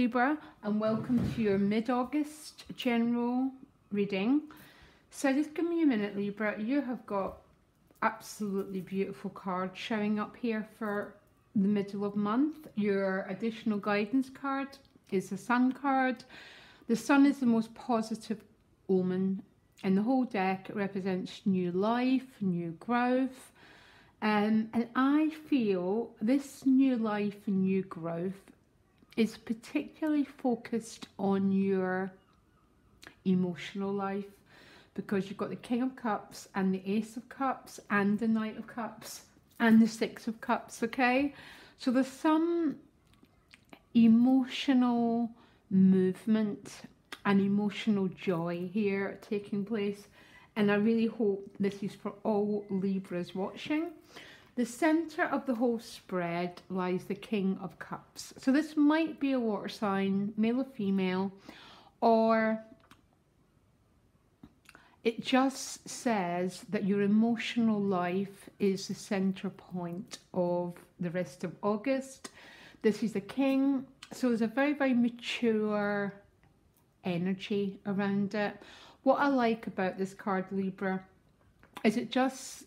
Libra, and welcome to your mid-August general reading. So just give me a minute, Libra. You have got absolutely beautiful cards showing up here for the middle of month. Your additional guidance card is the Sun card. The Sun is the most positive omen in the whole deck. It represents new life, new growth. And I feel this new life and new growth is particularly focused on your emotional life, because you've got the King of Cups and the Ace of Cups and the Knight of Cups and the Six of Cups, okay? So there's some emotional movement and emotional joy here taking place, and I really hope this is for all Libras watching. The centre of the whole spread lies the King of Cups. So this might be a water sign, male or female, or it just says that your emotional life is the centre point of the rest of August. This is the King, so there's a very, very mature energy around it. What I like about this card, Libra, is it does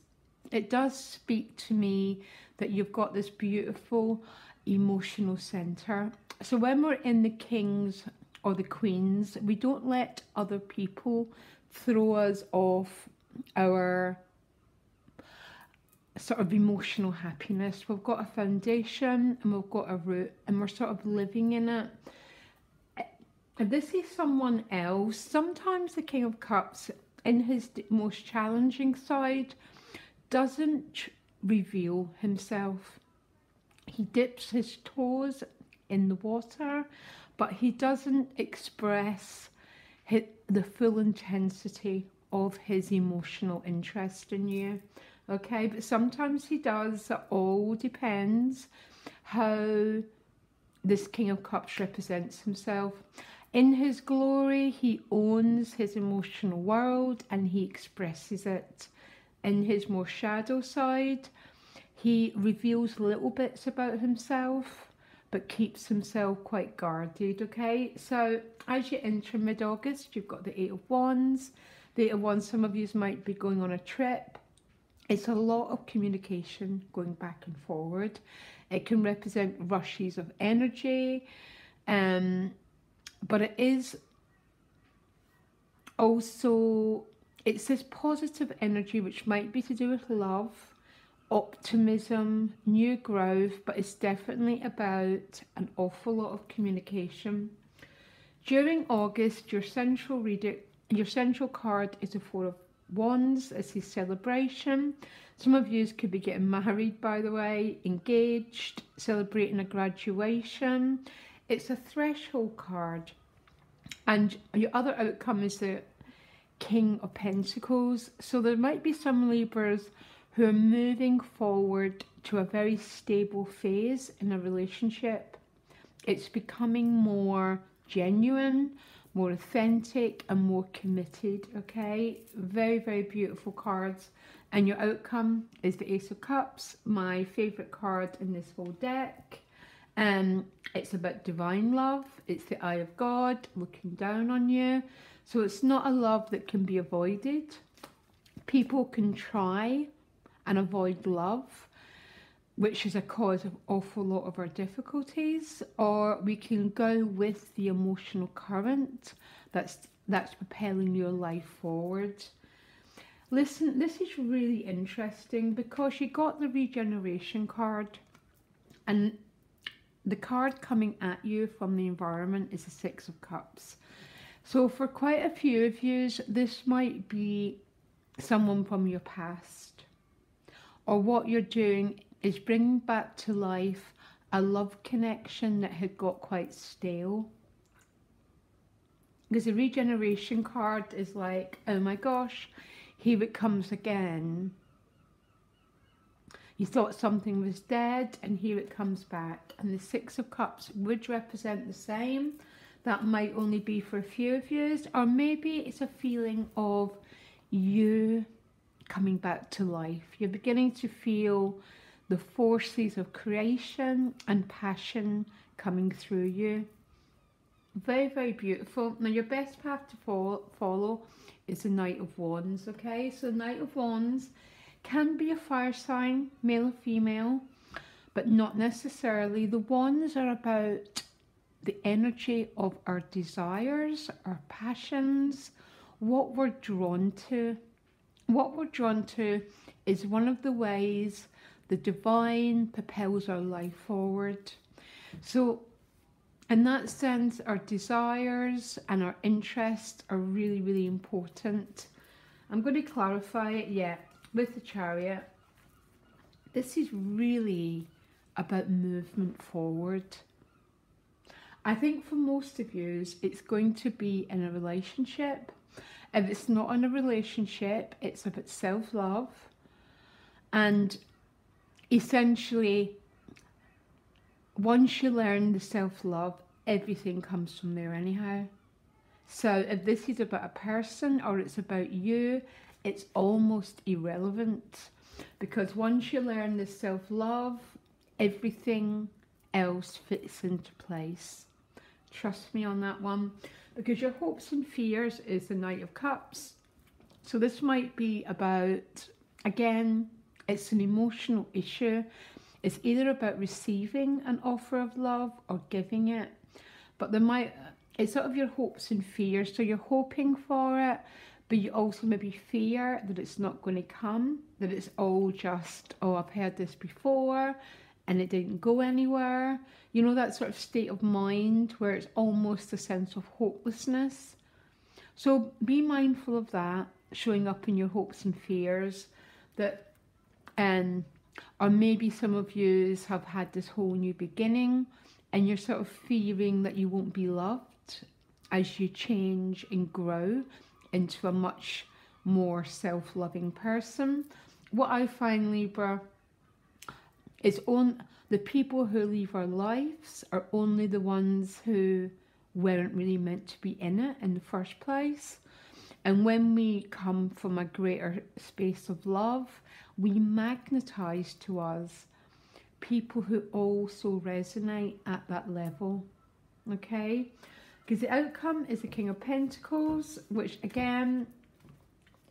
speak to me that you've got this beautiful emotional centre. So when we're in the Kings or the Queens, we don't let other people throw us off our sort of emotional happiness. We've got a foundation and we've got a root, and we're sort of living in it. If this is someone else, sometimes the King of Cups in his most challenging side doesn't reveal himself. He dips his toes in the water, but he doesn't express the full intensity of his emotional interest in you, okay? But sometimes he does. It all depends how this King of Cups represents himself. In his glory, he owns his emotional world and he expresses it. In his more shadow side, he reveals little bits about himself, but keeps himself quite guarded, okay? So as you enter mid-August, you've got the Eight of Wands. The Eight of Wands, some of you might be going on a trip. It's a lot of communication going back and forward. It can represent rushes of energy, but it is also, it's this positive energy which might be to do with love, optimism, new growth, but it's definitely about an awful lot of communication. During August, your central card is the Four of Wands. It's his celebration. Some of you could be getting married, by the way, engaged, celebrating a graduation. It's a threshold card. And your other outcome is the King of Pentacles. So there might be some Libras who are moving forward to a very stable phase in a relationship. It's becoming more genuine, more authentic, and more committed, okay? Very, very beautiful cards. And your outcome is the Ace of Cups, my favourite card in this whole deck. It's about divine love. It's the eye of God looking down on you. So it's not a love that can be avoided. People can try and avoid love, which is a cause of awful lot of our difficulties, or we can go with the emotional current that's propelling your life forward. Listen, this is really interesting because you got the regeneration card, and the card coming at you from the environment is the Six of Cups. So for quite a few of you, this might be someone from your past, or what you're doing is bringing back to life a love connection that had got quite stale. Because the regeneration card is like, oh my gosh, here it comes again. You thought something was dead and here it comes back. And the Six of Cups would represent the same. That might only be for a few of you, or maybe it's a feeling of you coming back to life. You're beginning to feel the forces of creation and passion coming through you. Very, very beautiful. Now your best path to follow is the Knight of Wands, okay? So Knight of Wands can be a fire sign, male or female, but not necessarily. The Wands are about the energy of our desires, our passions, what we're drawn to. What we're drawn to is one of the ways the divine propels our life forward. So in that sense, our desires and our interests are really, really important. I'm going to clarify it, yeah, with the Chariot. This is really about movement forward. I think for most of you, it's going to be in a relationship. If it's not in a relationship, it's about self-love. And essentially, once you learn the self-love, everything comes from there anyhow. So if this is about a person or it's about you, it's almost irrelevant. Because once you learn the self-love, everything else fits into place. Trust me on that one. Because your hopes and fears is the Knight of Cups. So this might be about, again, it's an emotional issue. It's either about receiving an offer of love or giving it. But it's sort of your hopes and fears. So you're hoping for it, but you also maybe fear that it's not going to come, that it's all just, oh, I've heard this before and it didn't go anywhere. You know, that sort of state of mind where it's almost a sense of hopelessness. So be mindful of that showing up in your hopes and fears, that or maybe some of you have had this whole new beginning and you're sort of fearing that you won't be loved as you change and grow into a much more self-loving person. What I find, Libra, is the people who leave our lives are only the ones who weren't really meant to be in it in the first place. And when we come from a greater space of love, we magnetize to us people who also resonate at that level, okay? Because the outcome is the King of Pentacles, which again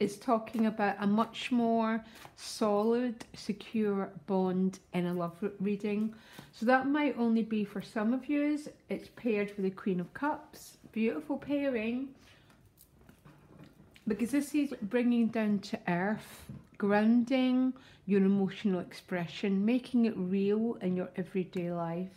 is talking about a much more solid, secure bond in a love reading. So that might only be for some of you. It's paired with the Queen of Cups. Beautiful pairing. Because this is bringing down to earth, grounding your emotional expression, making it real in your everyday life.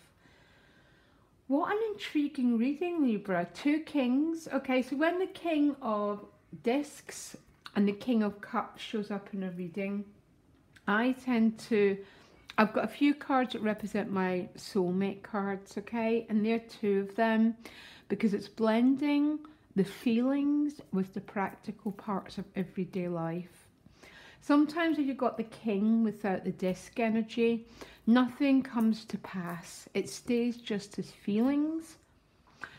What an intriguing reading, Libra. Two kings. Okay, so when the King of Discs and the King of Cups shows up in a reading, I've got a few cards that represent my soulmate cards, okay? And there are two of them because it's blending the feelings with the practical parts of everyday life. Sometimes if you've got the King without the disc energy, nothing comes to pass. It stays just as feelings.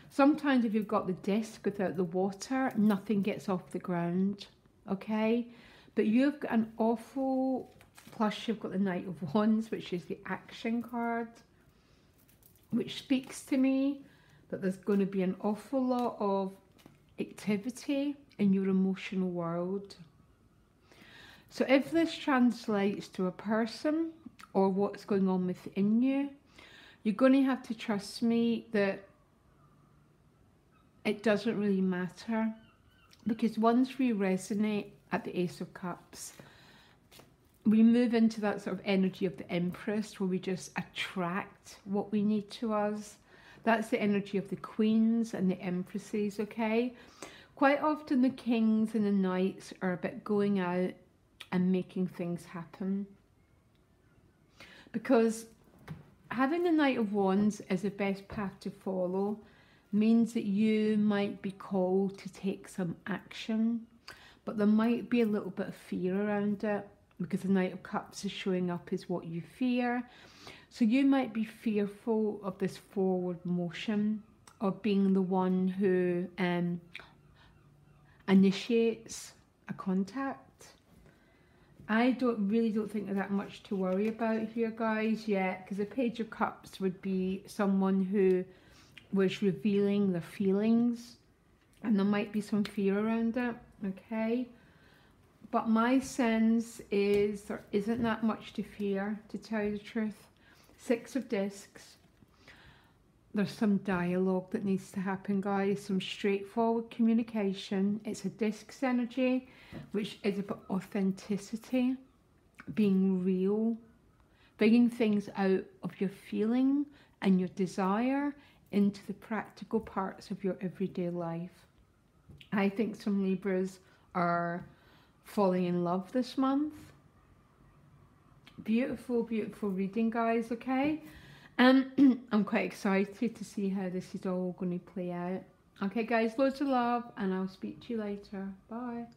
Sometimes if you've got the disc without the water, nothing gets off the ground, okay? But you've got an awful, plus you've got the Knight of Wands, which is the action card, which speaks to me that there's going to be an awful lot of activity in your emotional world. So if this translates to a person or what's going on within you, you're going to have to trust me that it doesn't really matter, because once we resonate at the Ace of Cups, we move into that sort of energy of the Empress where we just attract what we need to us. That's the energy of the Queens and the Empresses, okay? Quite often the Kings and the Knights are a bit going out and making things happen. Because having the Knight of Wands as the best path to follow means that you might be called to take some action, but there might be a little bit of fear around it, because the Knight of Cups is showing up as what you fear. So you might be fearful of this forward motion, of being the one who initiates a contact. I really don't think there's that much to worry about here, guys, yet, because the Page of Cups would be someone who was revealing their feelings, and there might be some fear around it, okay? But my sense is there isn't that much to fear, to tell you the truth. 6 of Discs. There's some dialogue that needs to happen, guys. Some straightforward communication. It's a Discs energy, which is about authenticity, being real, bringing things out of your feeling and your desire into the practical parts of your everyday life. I think some Libras are falling in love this month. Beautiful, beautiful reading, guys, okay? I'm quite excited to see how this is all going to play out. Okay, guys, loads of love, and I'll speak to you later. Bye.